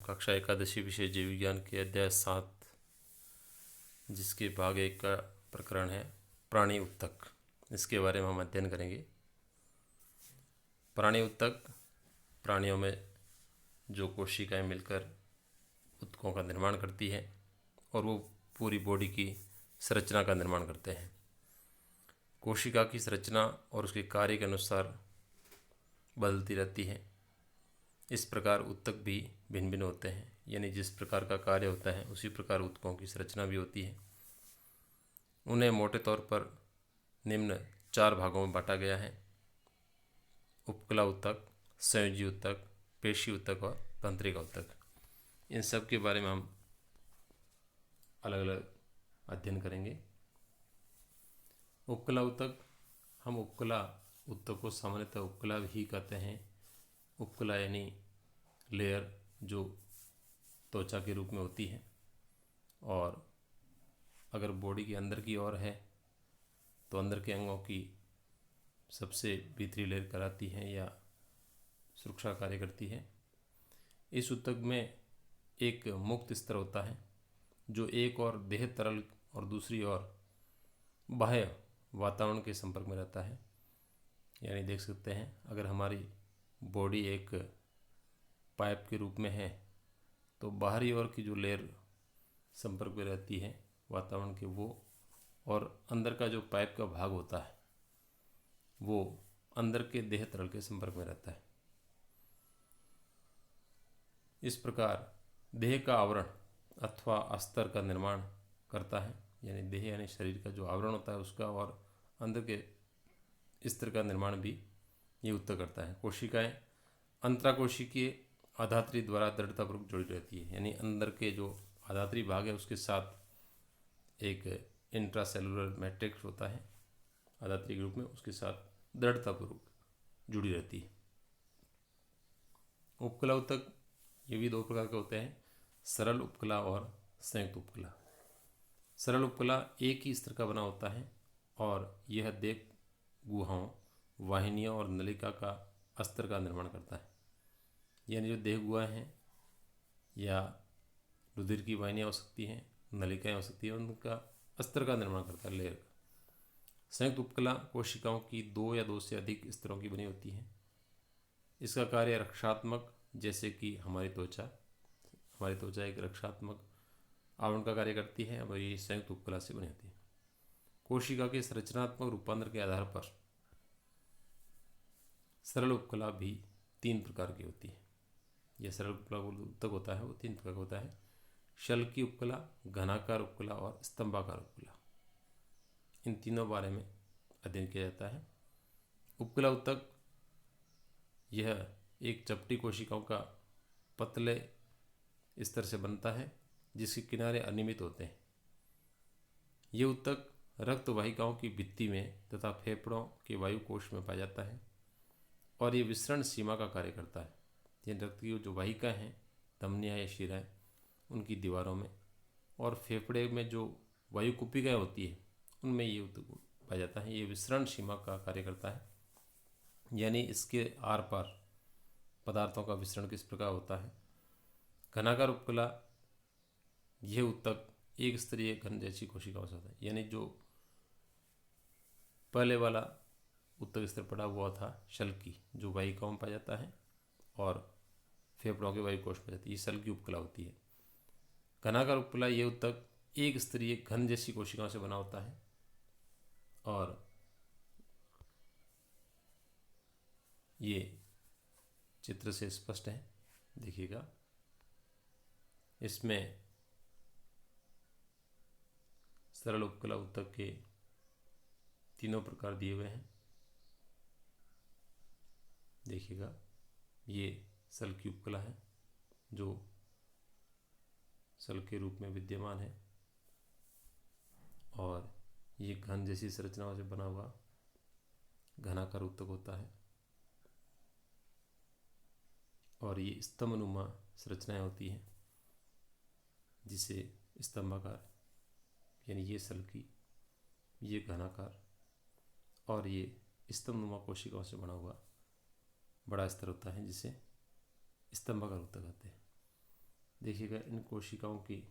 कक्षा एकादशी विषय जीव विज्ञान के अध्याय 7, जिसके भाग 1 का प्रकरण है प्राणी उत्तक। इसके बारे में हम अध्ययन करेंगे। प्राणी उत्तक प्राणियों में जो कोशिकाएं मिलकर उत्तकों का निर्माण करती है और वो पूरी बॉडी की संरचना का निर्माण करते हैं। कोशिका की संरचना और उसके कार्य के अनुसार बदलती रहती है। इस प्रकार उत्तक भी भिन्न भिन्न होते हैं, यानी जिस प्रकार का कार्य होता है उसी प्रकार उत्तकों की संरचना भी होती है। उन्हें मोटे तौर पर निम्न 4 भागों में बांटा गया है: उपकला उत्तक, संयोजी उत्तक, पेशी उत्तक और तंत्रिका उत्तक। इन सब के बारे में हम अलग अलग अध्ययन करेंगे। उपकला उत्तक, हम उपकला उत्तक को सामान्यतः उपकला भी कहते हैं। उपकला यानी लेयर जो त्वचा के रूप में होती है, और अगर बॉडी के अंदर की ओर है तो अंदर के अंगों की सबसे भीतरी लेयर कराती है या सुरक्षा कार्य करती है। इस उत्तक में एक मुक्त स्तर होता है जो एक और देह तरल और दूसरी ओर बाह्य वातावरण के संपर्क में रहता है। यानी देख सकते हैं, अगर हमारी बॉडी एक पाइप के रूप में है तो बाहरी ओर की जो लेयर संपर्क में रहती है वातावरण के, वो और अंदर का जो पाइप का भाग होता है वो अंदर के देह तरल के संपर्क में रहता है। इस प्रकार देह का आवरण अथवा अस्तर का निर्माण करता है, यानी देह यानी शरीर का जो आवरण होता है उसका, और अंदर के स्तर का निर्माण भी ये उत्तक करता है। कोशिकाएं अंतराकोशिकीय आधात्री द्वारा दृढ़तापूर्वक जुड़ी रहती है, यानी अंदर के जो आधात्री भाग है उसके साथ एक इंट्रासेलुलर मैट्रिक्स होता है आधात्री के रूप में, उसके साथ दृढ़तापूर्वक जुड़ी रहती है। उपकला उत्तक ये भी 2 प्रकार के होते हैं: सरल उपकला और संयुक्त उपकला। सरल उपकला एक ही स्तर का बना होता है और यह देह गुहाओं, वाहिनियों और नलिका का अस्तर का निर्माण करता है। यानी जो देह गुहा हैं या रुधिर की वाहिनियाँ हो सकती हैं, नलिकाएं हो सकती हैं, उनका अस्तर का निर्माण करता है, लेयर का। संयुक्त उपकला कोशिकाओं की 2 या 2 से अधिक स्तरों की बनी होती है। इसका कार्य रक्षात्मक, जैसे कि हमारी त्वचा एक रक्षात्मक आवरण का कार्य करती है, और ये संयुक्त उपकला से बनी होती है। कोशिका के संरचनात्मक रूपांतर के आधार पर सरल उपकला भी 3 प्रकार की होती है। यह सरल उपकला उत्तक होता है वो 3 प्रकार का होता है: शल्की उपकला, घनाकार उपकला और स्तंभाकार उपकला। इन तीनों बारे में अध्ययन किया जाता है। उपकला उत्तक यह एक चपटी कोशिकाओं का पतले स्तर से बनता है जिसके किनारे अनियमित होते हैं। ये उत्तक रक्त वाहिकाओं की भित्ति में तथा फेफड़ों के वायु कोश में पाया जाता है, और ये विसरण सीमा का कार्य करता है। ये रक्त की जो वाहिका हैं, धमनियाँ या शिराएं, उनकी दीवारों में और फेफड़े में जो वायु कुपिकाएँ होती है उनमें ये उत्तक पाया जाता है। ये विसरण सीमा का कार्य करता है, यानी इसके आर पार पदार्थों का विसरण किस प्रकार होता है। घनाकार उपकला यह उत्तक एक स्तरीय घन जैसी कोशिकाओं से होता है, यानी जो पहले वाला उत्तक स्तर पड़ा हुआ था शल्की, जो वाहिकाओं में पाया जाता है और फेफड़ों के वायु कोश में जाती है, ये शल्की उपकला होती है। घनाकार उपकला ये उत्तक एक स्तरीय घन जैसी कोशिकाओं से बना होता है, और ये चित्र से स्पष्ट है, देखिएगा। इसमें सरल उपकला उत्तक के तीनों प्रकार दिए हुए हैं, देखिएगा। ये शल्की उपकला है जो सल के रूप में विद्यमान है, और ये घन जैसी संरचनाओं से बना हुआ घनाकार उत्तक होता है, और ये स्तंभनुमा संरचनाएं होती हैं जिसे स्तंभाकार, यानी ये शल्की, ये घनाकार और ये स्तंभनुमा कोशिकाओं से बना हुआ बड़ा स्तर होता है जिसे स्तंभाकार उत्तक कहते हैं। देखिएगा इन कोशिकाओं की,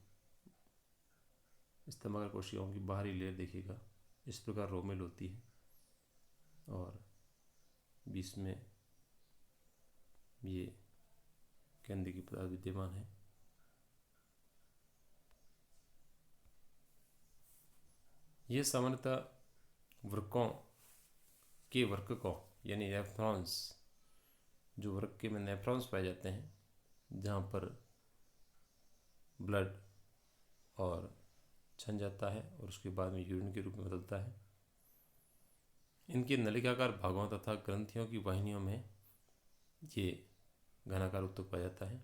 स्तंभाकार कोशिकाओं की बाहरी लेयर देखिएगा इस प्रकार रोमेल होती है और बीच में ये केंद्र की पदार्थ विद्यमान है। ये सामान्यतः वृक्कों के वर्ककों यानी नेफ्रॉन्स, जो वृक्क में नेफ्रॉन्स पाए जाते हैं जहाँ पर ब्लड और छन जाता है और उसके बाद में यूरिन के रूप में बदलता है। इनके नलिकाकार भागों तथा ग्रंथियों की वाहिनियों में ये घनाकार उत्तक पाया जाता है।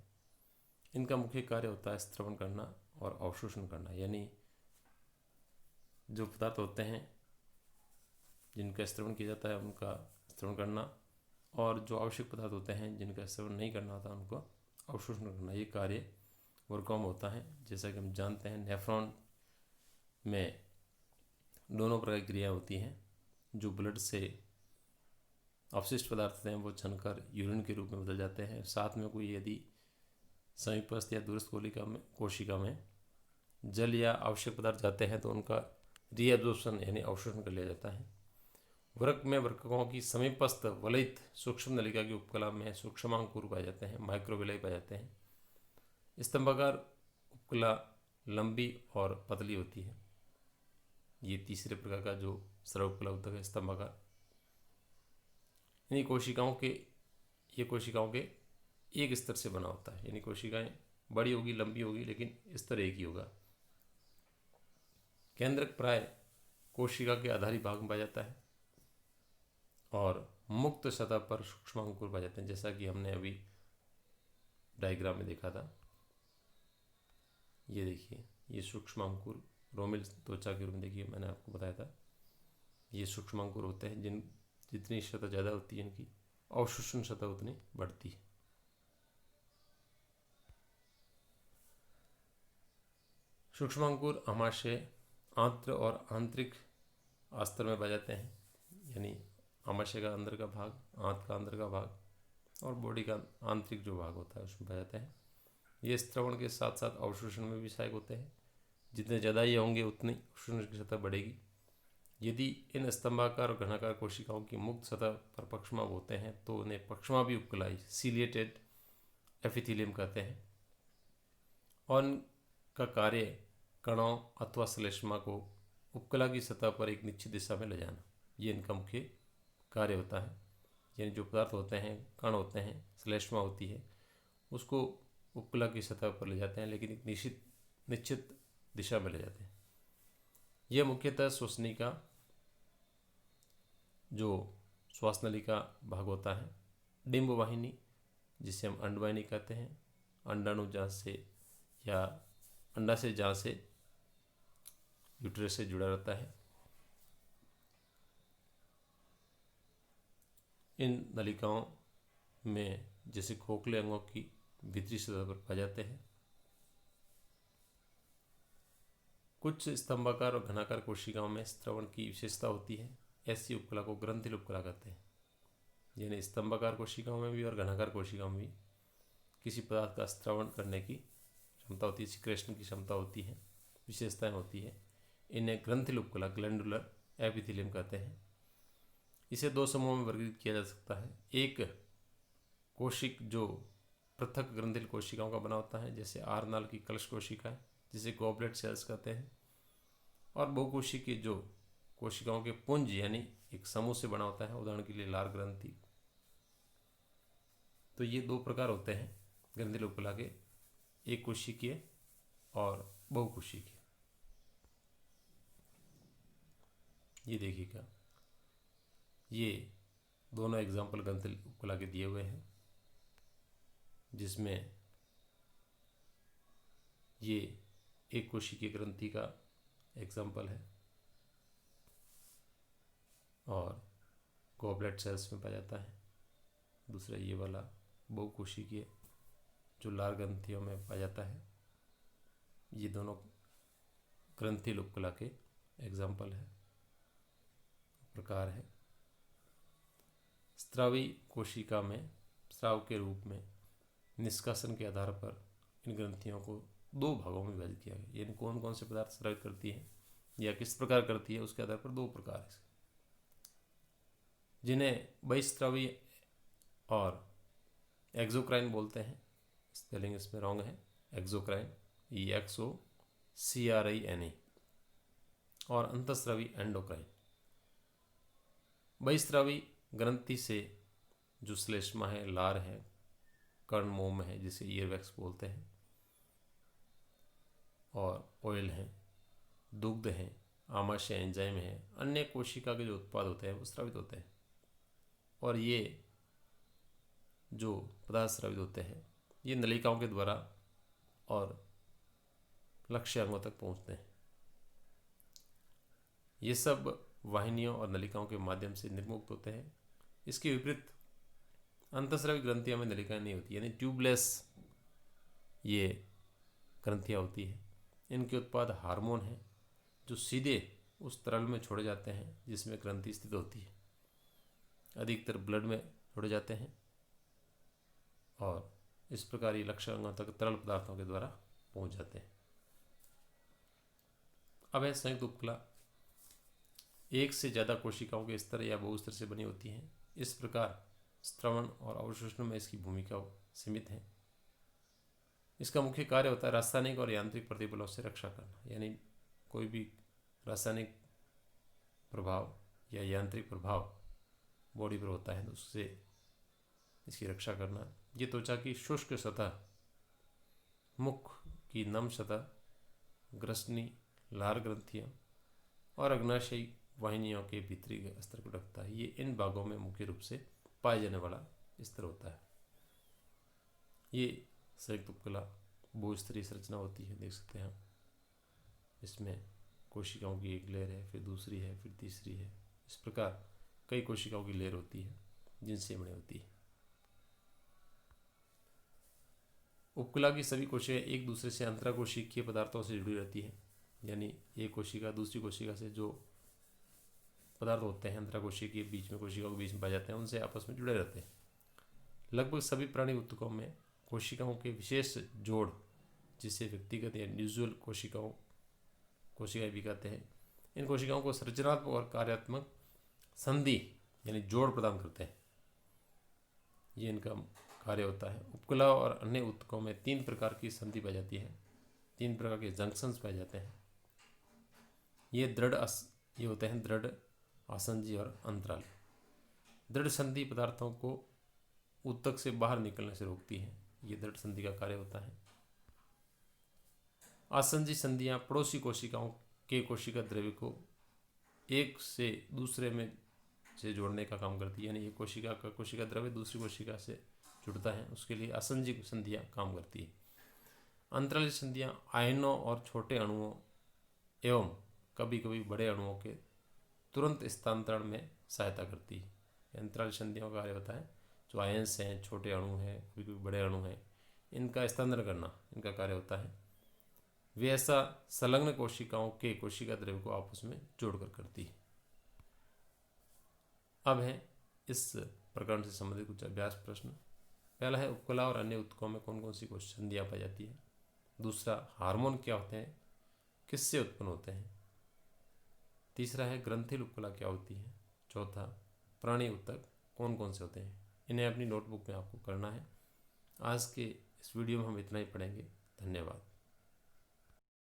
इनका मुख्य कार्य होता है स्त्रवण करना और अवशोषण करना, यानी जो पदार्थ होते हैं जिनका स्त्रवण किया जाता है उनका स्त्रवण करना, और जो आवश्यक पदार्थ होते हैं जिनका स्त्रवण नहीं करना होता उनको अवशोषण करना। ये कार्य वर्कों में होता है। जैसा कि हम जानते हैं नेफ्रॉन में दोनों प्रकार की क्रिया होती हैं। जो ब्लड से अवशिष्ट पदार्थ हैं वो छनकर यूरिन के रूप में बदल जाते हैं। साथ में कोई यदि समीपस्थ या दूरस्थ कोशिका में जल या आवश्यक पदार्थ जाते हैं तो उनका रीएब्जॉर्प्शन यानी अवशोषण कर लिया जाता है। वृक्क में वृक्कों की समीपस्थ वलयित सूक्ष्म नलिका की उपकला में सूक्ष्मांकुर पाए जाते हैं, माइक्रोविलाई पाए जाते हैं। स्तंभाकार उपकला लंबी और पतली होती है। ये तीसरे प्रकार का जो स्रव उपकला उत्तक है स्तंभाकार। यानी ये कोशिकाओं के एक स्तर से बना होता है, यानी कोशिकाएं बड़ी होगी लंबी होगी लेकिन स्तर एक ही होगा। केंद्रक प्राय कोशिका के आधारी भाग में पाया जाता है और मुक्त सतह पर सूक्ष्मांकुर पाए जाते हैं, जैसा कि हमने अभी डायग्राम में देखा था। ये देखिए ये सूक्ष्मांकुर रोमिल त्वचा के रूप में, देखिए मैंने आपको बताया था ये सूक्ष्मांकुर होते हैं। जितनी सतह ज़्यादा होती है इनकी अवशोषण सतह उतनी बढ़ती है। सूक्ष्मांकुर आमाशय आंत्र और आंतरिक आस्तर में पाए जाते हैं, यानी आमाशय का अंदर का भाग, आंत का अंदर का भाग और बॉडी का आंतरिक जो भाग होता है उसमें पाए जाते हैं। ये स्त्रवण के साथ साथ अवशोषण में भी सहायक होते हैं। जितने ज़्यादा ये होंगे उतनी अवशोषण की सतह बढ़ेगी। यदि इन स्तंभाकार और घनाकार कोशिकाओं की मुक्त सतह पर पक्षमाभ होते हैं तो उन्हें पक्षमाभी उपकलाई सीलिएटेड एपिथेलियम कहते हैं। और इनका कार्य कणों अथवा श्लेष्मा को उपकला की सतह पर एक निश्चित दिशा में ले जाना, ये इनका मुख्य कार्य होता है। यानी जो पदार्थ होते हैं, कण होते हैं, श्लेष्मा होती है, उसको उपकला की सतह पर ले जाते हैं लेकिन एक निश्चित दिशा में ले जाते हैं। यह मुख्यतः श्वसनिका जो श्वास नली का भाग होता है, डिंब वाहिनी जिसे हम अंडवाहिनी कहते हैं, अंडाणु जहाँ से या अंडा से जहाँ से यूट्रस से जुड़ा रहता है, इन नलिकाओं में जैसे खोखले अंगों की भीतरी सतह पर पाए जाते हैं। कुछ स्तंभाकार और घनाकार कोशिकाओं में स्त्रवण की विशेषता होती है। ऐसी उपकला को ग्रंथिल उपकला कहते हैं। यानी स्तंभाकार कोशिकाओं में भी और घनाकार कोशिकाओं में भी किसी पदार्थ का स्त्रवण करने की क्षमता होती है, सिक्रेशन की क्षमता होती है, विशेषताएं होती है। इन्हें ग्रंथिल उपकला ग्लैंडुलर एपिथेलियम कहते हैं। इसे दो समूहों में वर्गीकृत किया जा सकता है। एक कोशिक जो पृथक ग्रंथिल कोशिकाओं का बना होता है, जैसे आरनाल की कलश कोशिकाएं जिसे गॉबलेट सेल्स कहते हैं, और बहुकोशिकीय जो कोशिकाओं के पुंज यानी एक समूह से बना होता है, उदाहरण के लिए लार ग्रंथि। तो ये दो प्रकार होते हैं ग्रंथिल उपकला के, एक कोशिकीय और बहुकोशिकीय। ये देखिएगा ये दोनों एग्जाम्पल ग्रंथिल उपकला के दिए हुए हैं, जिसमें ये एक कोशिकीय ग्रंथि का एग्जाम्पल है और गॉबलेट सेल्स में पाया जाता है। दूसरा ये वाला बहुकोशिकीय जो लार ग्रंथियों में पाया जाता है। ये दोनों ग्रंथिल उपकला के एग्जाम्पल है, प्रकार है। स्रावी कोशिका में स्राव के रूप में निष्कासन के आधार पर इन ग्रंथियों को दो भागों में विभाजित किया गया। यानी कौन कौन से पदार्थ स्रावित करती है या किस प्रकार करती है, उसके आधार पर दो प्रकार है, जिन्हें बहिस्रावी और एक्सोक्राइन बोलते हैं। स्पेलिंग इसमें रॉन्ग है, एक्सोक्राइन EXOCRINE, और अंतःस्रावी एंडोक्राइन। बहिस्रावी ग्रंथि से जो श्लेष्मा है, लार है, कर्णमोम है जिसे ईयरवैक्स बोलते हैं, और ऑयल है, दुग्ध है, आमाशय एंजाइम है, अन्य कोशिका के जो उत्पाद होते हैं वो स्रावित होते हैं। और ये जो पदार्थ स्रावित होते हैं ये नलिकाओं के द्वारा और लक्ष्य अंगों तक पहुंचते हैं। ये सब वाहिनियों और नलिकाओं के माध्यम से निर्मुक्त होते हैं। इसके विपरीत अंतःस्रावी ग्रंथियों में नलिकाएं नहीं होती, यानी ट्यूबलेस ये ग्रंथियाँ होती है। इनके उत्पाद हार्मोन हैं जो सीधे उस तरल में छोड़े जाते हैं जिसमें ग्रंथि स्थित होती है। अधिकतर ब्लड में छोड़े जाते हैं और इस प्रकार ये लक्ष्य अंगों तक तरल पदार्थों के द्वारा पहुंच जाते हैं। अब है संयुक्त उपकला। एक से ज़्यादा कोशिकाओं के स्तर या बहुस्तर से बनी होती हैं। इस प्रकार स्त्रवण और अवशोषण में इसकी भूमिका सीमित है। इसका मुख्य कार्य होता है रासायनिक और यांत्रिक प्रतिबलों से रक्षा करना, यानी कोई भी रासायनिक प्रभाव या यांत्रिक प्रभाव बॉडी पर होता है तो उससे इसकी रक्षा करना। ये त्वचा की शुष्क सतह, मुख की नम सतह, ग्रसनी, लार ग्रंथियाँ और अग्नाशयी वाहिनियों के भीतरी स्तर को ढकता है। ये इन भागों में मुख्य रूप से पाए जाने वाला स्तर होता है। ये संयुक्त उपकला बहुस्तरीय संरचना होती है, देख सकते हैं आप। इसमें कोशिकाओं की एक लेयर है, फिर दूसरी है, फिर तीसरी है। इस प्रकार कई कोशिकाओं की लेयर होती है जिनसे बनी होती है। उपकला की सभी कोशिकाएं एक दूसरे से अंतराकोशिकीय पदार्थों से जुड़ी रहती है, यानी एक कोशिका दूसरी कोशिका से जो पदार्थ होते हैं अंतराकोशिकीय बीच में कोशिकाओं के बीच में पाए जाते हैं उनसे आपस में जुड़े रहते हैं। लगभग सभी प्राणी ऊतकों में कोशिकाओं के विशेष जोड़, जिसे व्यक्तिगत या इंडिविजुअल कोशिकाएं भी कहते हैं, इन कोशिकाओं को संरचनात्मक और कार्यात्मक संधि यानी जोड़ प्रदान करते हैं। ये इनका कार्य होता है। उपकला और अन्य ऊतकों में तीन प्रकार की संधि पाई जाती है, तीन प्रकार के जंक्शंस पाए जाते हैं। ये होते हैं दृढ़, आसंजी और अंतराल। दृढ़ संधि पदार्थों को ऊतक से बाहर निकलने से रोकती है, ये दृढ़ संधि का कार्य होता है। आसंजी संधियां पड़ोसी कोशिकाओं के कोशिका द्रव्य को एक से दूसरे में से जोड़ने का काम करती है, यानी एक कोशिका का कोशिका द्रव्य दूसरी कोशिका से जुड़ता है, उसके लिए आसंजी संधियां काम करती है। अंतराली संधियां आयनों और छोटे अणुओं एवं कभी कभी बड़े अणुओं के तुरंत स्थानांतरण में सहायता करती है। अंतराली संधियों का कार्य होता है जो आयंस हैं, छोटे अणु हैं, कभी कभी बड़े अणु हैं, इनका स्थानांतरण करना इनका कार्य होता है। वे ऐसा संलग्न कोशिकाओं के कोशिका द्रव्य को आपस में जोड़कर करती है। अब है इस प्रकरण से संबंधित कुछ अभ्यास प्रश्न। पहला है उपकला और अन्य ऊतकों में कौन कौन सी संधियां पाई जाती है। दूसरा, हार्मोन क्या होते हैं, किससे उत्पन्न होते हैं। तीसरा है ग्रंथिल उपकला क्या होती है। चौथा, प्राणी ऊतक कौन कौन से होते हैं। इन्हें अपनी नोटबुक में आपको करना है। आज के इस वीडियो में हम इतना ही पढ़ेंगे। धन्यवाद।